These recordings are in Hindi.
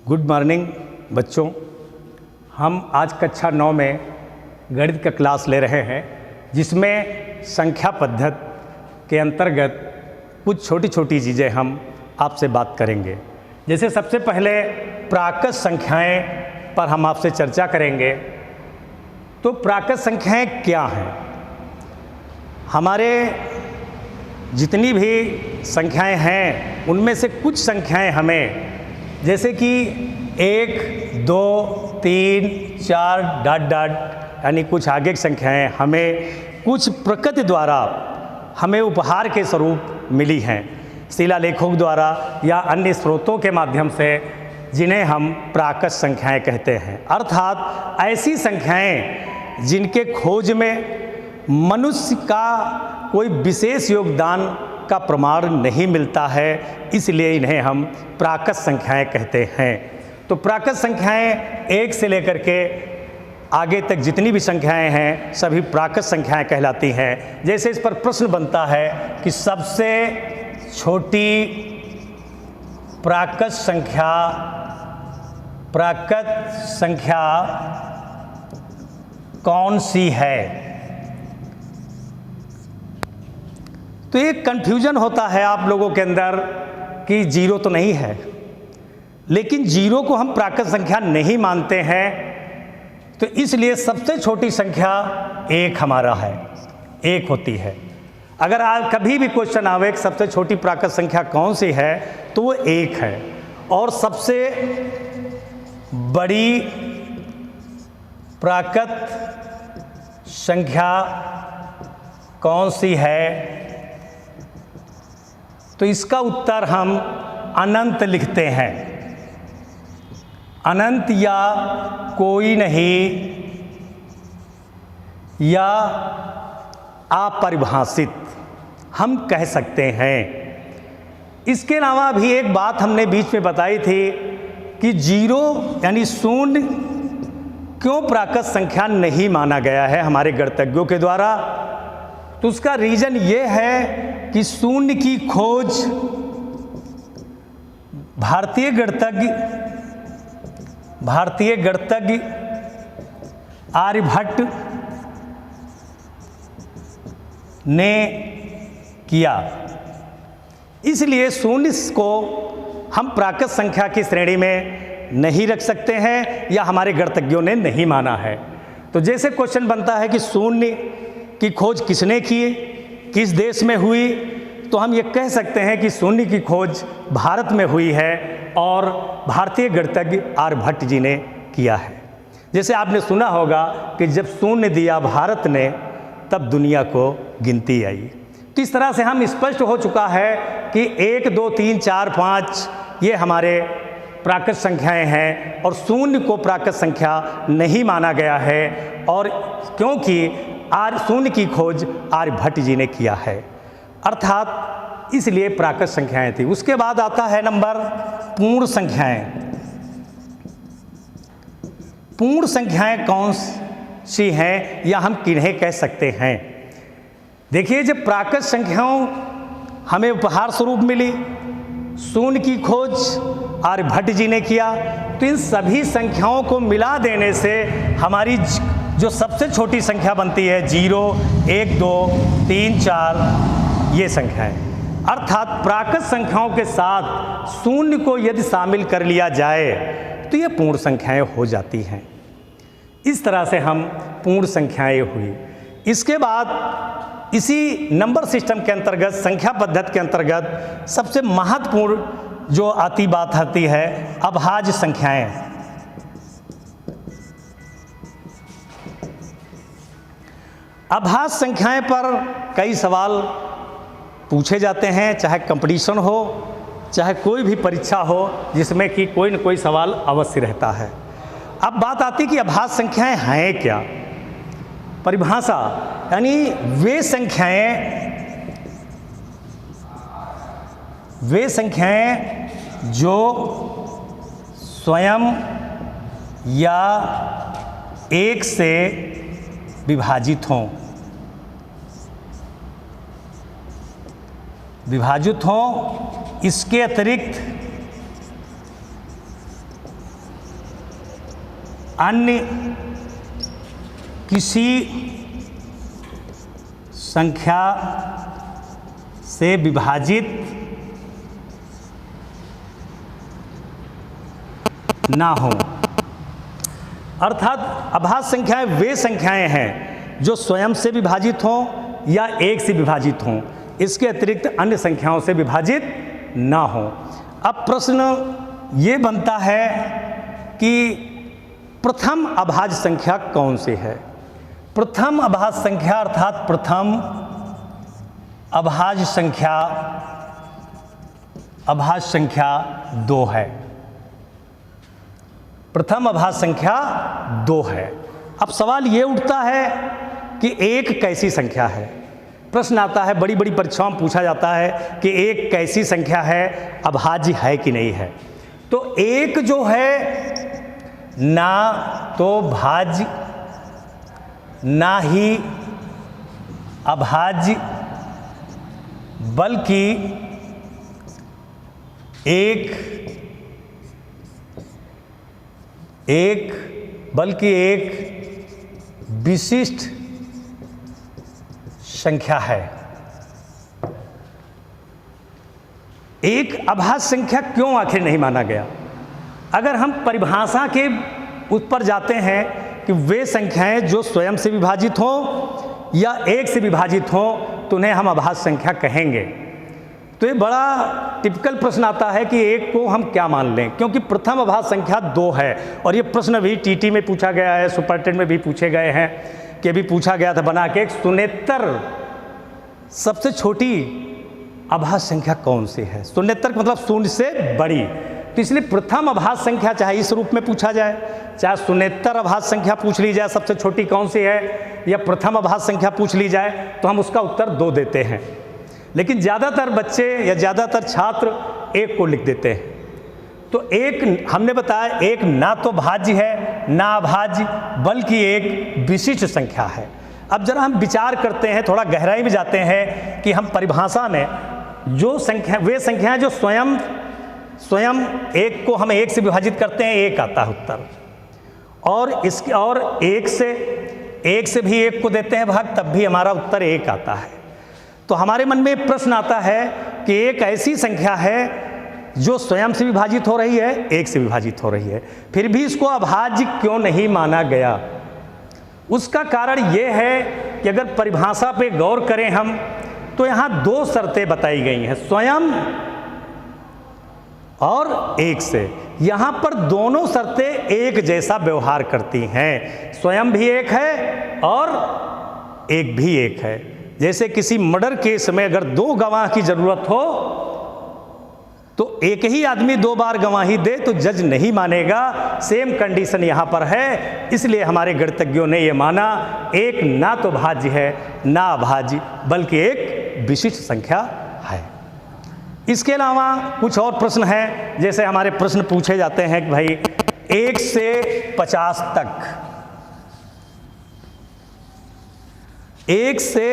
गुड मॉर्निंग बच्चों। हम आज कक्षा 9 में गणित का क्लास ले रहे हैं, जिसमें संख्या पद्धति के अंतर्गत कुछ छोटी छोटी चीज़ें हम आपसे बात करेंगे। जैसे सबसे पहले प्राकृत संख्याएं पर हम आपसे चर्चा करेंगे। तो प्राकृत संख्याएं क्या हैं? हमारे जितनी भी संख्याएं हैं उनमें से कुछ संख्याएं हमें, जैसे कि 1, 2, 3, 4 डॉट डॉट यानी कुछ आगे की संख्याएं हमें कुछ प्रकृति द्वारा हमें उपहार के स्वरूप मिली हैं, शिलालेखों द्वारा या अन्य स्रोतों के माध्यम से, जिन्हें हम प्राकृत संख्याएं कहते हैं। अर्थात ऐसी संख्याएं जिनके खोज में मनुष्य का कोई विशेष योगदान का प्रमाण नहीं मिलता है, इसलिए इन्हें हम प्राकृत संख्याएं कहते हैं। तो प्राकृत संख्याएं 1 से लेकर के आगे तक जितनी भी संख्याएं हैं सभी प्राकृत संख्याएं कहलाती हैं। जैसे इस पर प्रश्न बनता है कि सबसे छोटी प्राकृत संख्या कौन सी है? तो एक कन्फ्यूजन होता है आप लोगों के अंदर कि 0 तो नहीं है, लेकिन 0 को हम प्राकृत संख्या नहीं मानते हैं, तो इसलिए सबसे छोटी संख्या 1 हमारा है, 1 होती है। अगर आज कभी भी क्वेश्चन आवे कि सबसे छोटी प्राकृत संख्या कौन सी है, तो वो 1 है। और सबसे बड़ी प्राकृत संख्या कौन सी है? तो इसका उत्तर हम अनंत लिखते हैं। अनंत या कोई नहीं या अपरिभाषित हम कह सकते हैं। इसके अलावा भी एक बात हमने बीच में बताई थी कि 0 यानी शून्य क्यों प्राकृत संख्या नहीं माना गया है हमारे गणितज्ञों के द्वारा। तो उसका रीज़न ये है कि शून्य की खोज भारतीय गणितज्ञ आर्यभट्ट ने किया। इसलिए शून्य को हम प्राकृत संख्या की श्रेणी में नहीं रख सकते हैं या हमारे गणितज्ञों ने नहीं माना है। तो जैसे क्वेश्चन बनता है कि शून्य की खोज किसने की, किस देश में हुई, तो हम ये कह सकते हैं कि शून्य की खोज भारत में हुई है और भारतीय गणितज्ञ आर्यभट्ट जी ने किया है। जैसे आपने सुना होगा कि जब शून्य दिया भारत ने, तब दुनिया को गिनती आई। तो इस तरह से हम स्पष्ट हो चुका है कि 1, 2, 3, 4, 5 ये हमारे प्राकृत संख्याएं हैं और शून्य को प्राकृत संख्या नहीं माना गया है, और क्योंकि शून्य की खोज आर्यभट्ट जी ने किया है, अर्थात इसलिए प्राकृत संख्याएं थी। उसके बाद आता है नंबर पूर्ण संख्याएं। पूर्ण संख्याएं कौन सी हैं या हम किन्हें कह सकते हैं? देखिए, जब प्राकृत संख्याओं हमें उपहार स्वरूप मिली, शून्य की खोज आर्यभट्ट जी ने किया, तो इन सभी संख्याओं को मिला देने से हमारी जो सबसे छोटी संख्या बनती है 0, 1, 2, 3, 4 ये संख्याएं। अर्थात प्राकृत संख्याओं के साथ शून्य को यदि शामिल कर लिया जाए तो ये पूर्ण संख्याएं हो जाती हैं। इस तरह से हम पूर्ण संख्याएं हुई। इसके बाद इसी नंबर सिस्टम के अंतर्गत, संख्या पद्धति के अंतर्गत सबसे महत्वपूर्ण जो बात आती है अभाज्य संख्याएं। अभाज्य संख्याएं पर कई सवाल पूछे जाते हैं, चाहे कंपटीशन हो, चाहे कोई भी परीक्षा हो, जिसमें कि कोई न कोई सवाल अवश्य रहता है। अब बात आती कि अभाज्य संख्याएं हैं क्या? परिभाषा यानी वे संख्याएं जो स्वयं या 1 से विभाजित हों, इसके अतिरिक्त अन्य किसी संख्या से विभाजित ना हो। अर्थात अभाज्य संख्याएं वे संख्याएं हैं जो स्वयं से विभाजित हों या एक से विभाजित हों, इसके अतिरिक्त अन्य संख्याओं से विभाजित ना हो। अब प्रश्न ये बनता है कि प्रथम अभाज्य संख्या कौन सी है। प्रथम अभाज्य संख्या अर्थात प्रथम अभाज्य संख्या 2 है। प्रथम अभाज्य संख्या 2 है। अब सवाल ये उठता है कि एक कैसी संख्या है। प्रश्न आता है, बड़ी बड़ी परीक्षाओं में पूछा जाता है कि एक कैसी संख्या है, अभाज्य है कि नहीं है। तो एक जो है ना तो भाज्य ना ही अभाज्य, बल्कि एक विशिष्ट संख्या है। एक अभाज्य संख्या क्यों आखिर नहीं माना गया? अगर हम परिभाषा के उस पर जाते हैं कि वे संख्याएं जो स्वयं से विभाजित हों या एक से विभाजित हों तो उन्हें हम अभाज्य संख्या कहेंगे। तो ये बड़ा टिपिकल प्रश्न आता है कि एक को हम क्या मान लें, क्योंकि प्रथम अभाज्य संख्या 2 है। और ये प्रश्न भी टीटी में पूछा गया है, सुपरटेट में भी पूछे गए हैं, कि भी पूछा गया था बना के, शून्येतर सबसे छोटी अभाज्य संख्या कौन सी है। शून्येतर का मतलब शून्य से बड़ी। तो इसलिए प्रथम अभाज्य संख्या चाहे इस रूप में पूछा जाए, चाहे शून्येतर अभाज्य संख्या पूछ ली जाए सबसे छोटी कौन सी है, या प्रथम अभाज्य संख्या पूछ ली जाए, तो हम उसका उत्तर 2 देते हैं। लेकिन ज़्यादातर बच्चे या ज़्यादातर छात्र 1 को लिख देते हैं। तो एक हमने बताया, एक ना तो भाज्य है ना अभाज्य, बल्कि एक विशिष्ट संख्या है। अब जरा हम विचार करते हैं, थोड़ा गहराई में जाते हैं कि हम परिभाषा में जो संख्या, वे संख्याएं जो स्वयं एक को हम एक से विभाजित करते हैं, एक आता है उत्तर। और इसके और एक से भी एक को देते हैं भाग, तब भी हमारा उत्तर 1 आता है। तो हमारे मन में प्रश्न आता है कि एक ऐसी संख्या है जो स्वयं से विभाजित हो रही है, एक से विभाजित हो रही है, फिर भी इसको अभाज्य क्यों नहीं माना गया। उसका कारण ये है कि अगर परिभाषा पे गौर करें हम, तो यहाँ 2 शर्तें बताई गई हैं, स्वयं और एक से। यहाँ पर दोनों शर्तें एक जैसा व्यवहार करती हैं, स्वयं भी एक है और एक भी एक है। जैसे किसी मर्डर केस में अगर 2 गवाह की जरूरत हो तो एक ही आदमी 2 बार गवाही दे तो जज नहीं मानेगा। सेम कंडीशन यहाँ पर है, इसलिए हमारे गणितज्ञों ने ये माना एक ना तो भाज्य है ना अभाज्य, बल्कि एक विशिष्ट संख्या है। इसके अलावा कुछ और प्रश्न हैं, जैसे हमारे प्रश्न पूछे जाते हैं कि भाई 1 से 50 तक, 1 से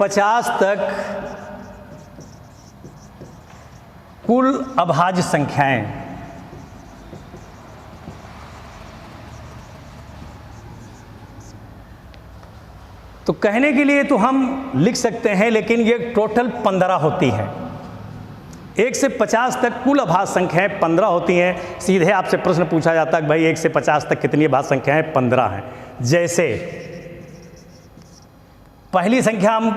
50 तक कुल अभाज्य संख्याएं, तो कहने के लिए तो हम लिख सकते हैं, लेकिन ये टोटल 15 होती है। 1 से 50 तक कुल अभाज्य संख्याएं 15 होती हैं। सीधे आपसे प्रश्न पूछा जाता है कि भाई 1 से 50 तक कितनी अभाज्य संख्याएं? 15 हैं। जैसे पहली संख्या हम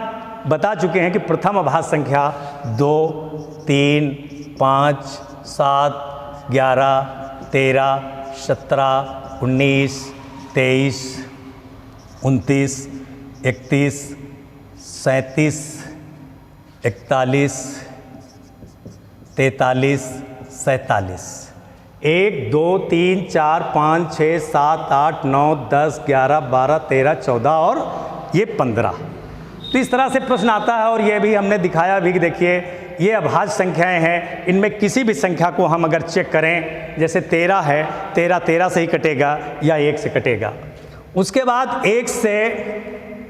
बता चुके हैं कि प्रथम अभाज्य संख्या 2, 3, 5, 7, 11, 13, 17, 19, 23, 29, 31, 37, 41, 43, 47। 1, 2, 3, 4, 5, 6, 7, 8, 9, 10, 11, 12, 13, 14 और ये 15। तो इस तरह से प्रश्न आता है, और ये भी हमने दिखाया भी कि देखिए ये अभाज्य संख्याएं हैं। इनमें किसी भी संख्या को हम अगर चेक करें, जैसे 13 है, 13 से ही कटेगा या 1 से कटेगा। उसके बाद 1 से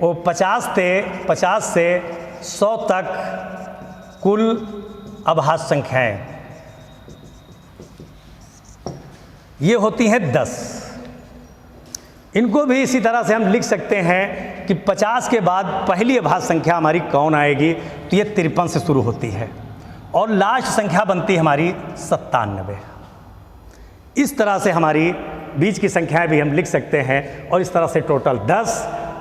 50 से 100 तक कुल अभाज्य संख्याएं ये होती हैं 10। इनको भी इसी तरह से हम लिख सकते हैं कि 50 के बाद पहली अभाज्य संख्या हमारी कौन आएगी, तो ये 53 से शुरू होती है और लास्ट संख्या बनती है हमारी 97। इस तरह से हमारी बीच की संख्याएं भी हम लिख सकते हैं और इस तरह से टोटल 10।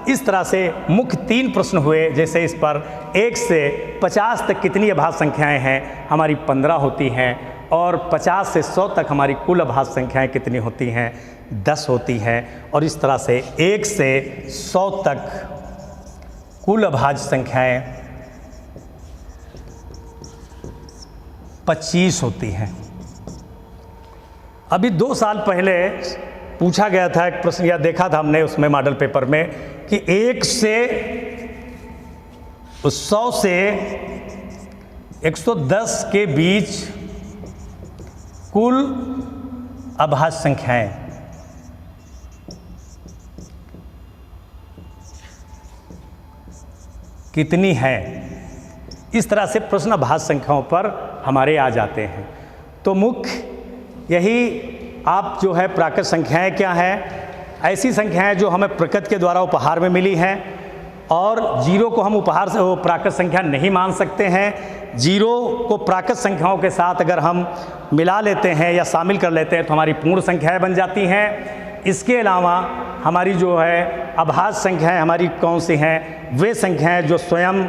इस तरह से मुख्य 3 प्रश्न हुए, जैसे इस पर 1 से 50 तक कितनी अभाज्य संख्याएं हैं, हमारी 15 होती हैं, और 50 से 100 तक हमारी कुल अभाज्य संख्याएं कितनी होती हैं, 10 होती हैं। और इस तरह से 1 से 100 तक कुल अभाज्य संख्याएं 25 होती हैं। अभी 2 साल पहले पूछा गया था एक प्रश्न, या देखा था हमने उसमें मॉडल पेपर में, कि 1 से 100 से 110 के बीच कुल अभाज्य संख्याएं कितनी हैं। इस तरह से प्रश्न अभाज्य संख्याओं पर हमारे आ जाते हैं। तो मुख्य यही आप जो है प्राकृत संख्याएं क्या हैं, ऐसी संख्याएं जो हमें प्रकृति के द्वारा उपहार में मिली हैं, और जीरो को हम उपहार से वो प्राकृत संख्या नहीं मान सकते हैं। जीरो को प्राकृत संख्याओं के साथ अगर हम मिला लेते हैं या शामिल कर लेते हैं तो हमारी पूर्ण संख्याएं बन जाती हैं। इसके अलावा हमारी जो है अभाज्य संख्याएं हमारी कौन सी हैं, वे संख्याएं जो स्वयं